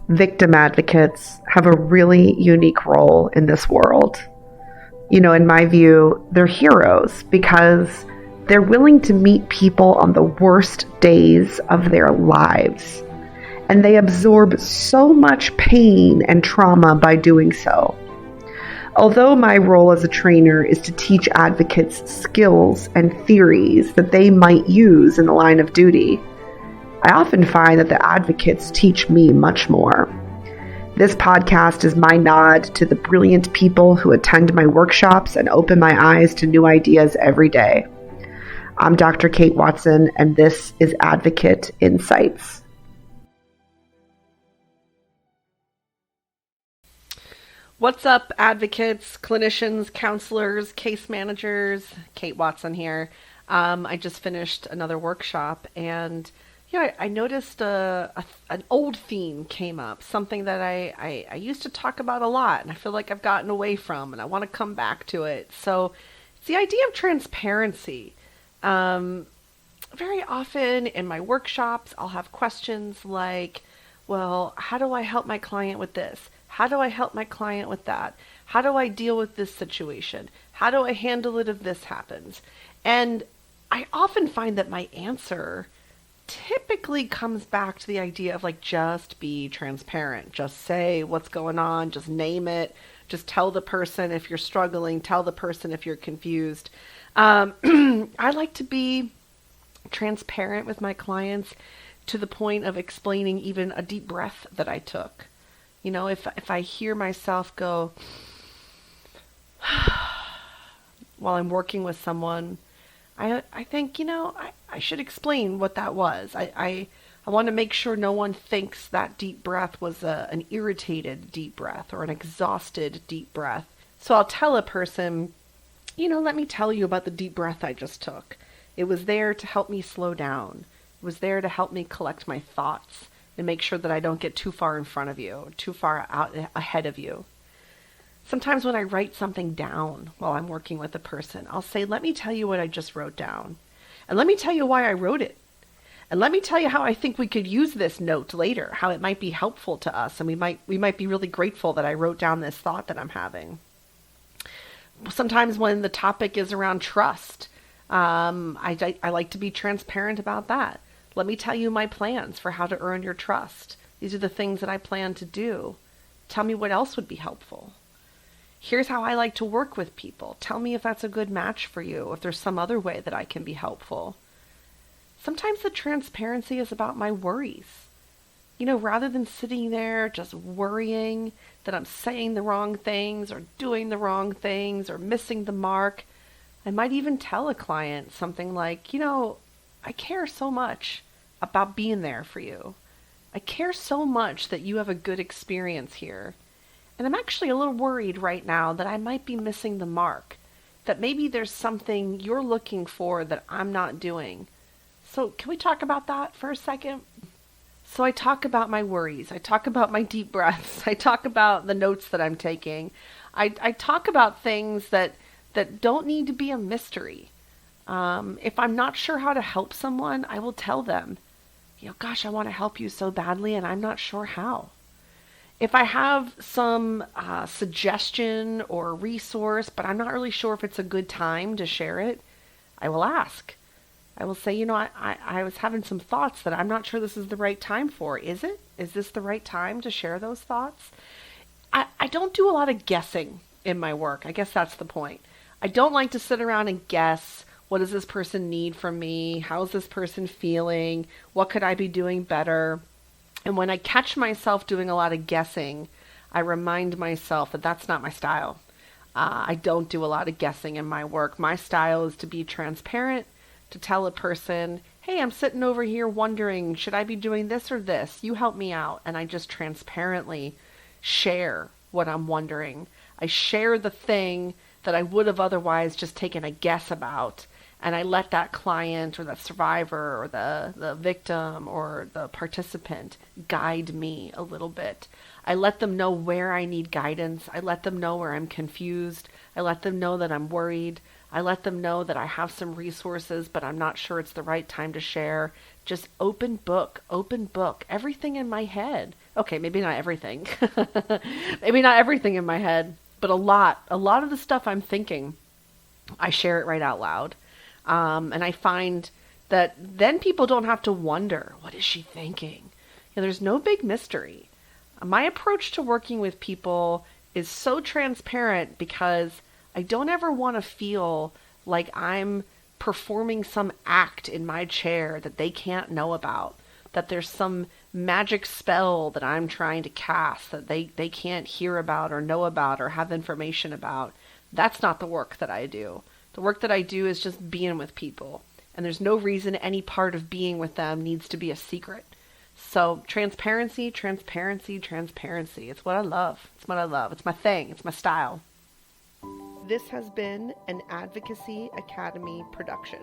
victim advocates have a really unique role in this world. In my view, they're heroes because they're willing to meet people on the worst days of their lives. And they absorb so much pain and trauma by doing so. Although my role as a trainer is to teach advocates skills and theories that they might use in the line of duty, I often find that the advocates teach me much more. This podcast is my nod to the brilliant people who attend my workshops and open my eyes to new ideas every day. I'm Dr. Kate Watson, and this is Advocate Insights. What's up, advocates, clinicians, counselors, case managers? Kate Watson here. I just finished another workshop, and I noticed an old theme came up, something that I used to talk about a lot, and I feel like I've gotten away from, and I want to come back to it. So it's the idea of transparency. Very often in my workshops, I'll have questions like, well, how do I help my client with this? How do I help my client with that? How do I deal with this situation? How do I handle it if this happens? And I often find that my answer typically comes back to the idea of just be transparent. Just say what's going on. Just name it. Just tell the person if you're struggling. Tell the person if you're confused. I like to be transparent with my clients to the point of explaining even a deep breath that I took. If I hear myself go while I'm working with someone, I think, I should explain what that was. I want to make sure no one thinks that deep breath was an irritated deep breath or an exhausted deep breath. So I'll tell a person, let me tell you about the deep breath I just took. It was there to help me slow down. It was there to help me collect my thoughts and make sure that I don't get too far in front of you, too far out ahead of you. Sometimes when I write something down while I'm working with a person, I'll say, let me tell you what I just wrote down. And let me tell you why I wrote it. And let me tell you how I think we could use this note later, how it might be helpful to us. And we might be really grateful that I wrote down this thought that I'm having. Sometimes when the topic is around trust, I like to be transparent about that. Let me tell you my plans for how to earn your trust. These are the things that I plan to do. Tell me what else would be helpful. Here's how I like to work with people. Tell me if that's a good match for you, if there's some other way that I can be helpful. Sometimes the transparency is about my worries. Rather than sitting there just worrying that I'm saying the wrong things or doing the wrong things or missing the mark, I might even tell a client something like, I care so much about being there for you. I care so much that you have a good experience here. And I'm actually a little worried right now that I might be missing the mark, that maybe there's something you're looking for that I'm not doing. So can we talk about that for a second? So I talk about my worries. I talk about my deep breaths. I talk about the notes that I'm taking. I talk about things that don't need to be a mystery. If I'm not sure how to help someone, I will tell them, gosh, I want to help you so badly and I'm not sure how. If I have some suggestion or resource, but I'm not really sure if it's a good time to share it, I will ask. I will say, I was having some thoughts that I'm not sure this is the right time for. Is it? Is this the right time to share those thoughts? I don't do a lot of guessing in my work. I guess that's the point. I don't like to sit around and guess. What does this person need from me? How's this person feeling? What could I be doing better? And when I catch myself doing a lot of guessing, I remind myself that that's not my style. I don't do a lot of guessing in my work. My style is to be transparent, to tell a person, hey, I'm sitting over here wondering, should I be doing this or this? You help me out. And I just transparently share what I'm wondering. I share the thing that I would have otherwise just taken a guess about. And I let that client or that survivor or the victim or the participant guide me a little bit. I let them know where I need guidance. I let them know where I'm confused. I let them know that I'm worried. I let them know that I have some resources, but I'm not sure it's the right time to share. Just open book, everything in my head. Okay, maybe not everything. Maybe not everything in my head, but a lot of the stuff I'm thinking, I share it right out loud. And I find that then people don't have to wonder, what is she thinking? There's no big mystery. My approach to working with people is so transparent because I don't ever want to feel like I'm performing some act in my chair that they can't know about, that there's some magic spell that I'm trying to cast that they can't hear about or know about or have information about. That's not the work that I do. The work that I do is just being with people. And there's no reason any part of being with them needs to be a secret. So transparency, transparency, transparency. It's what I love. It's what I love. It's my thing. It's my style. This has been an Advocacy Academy production.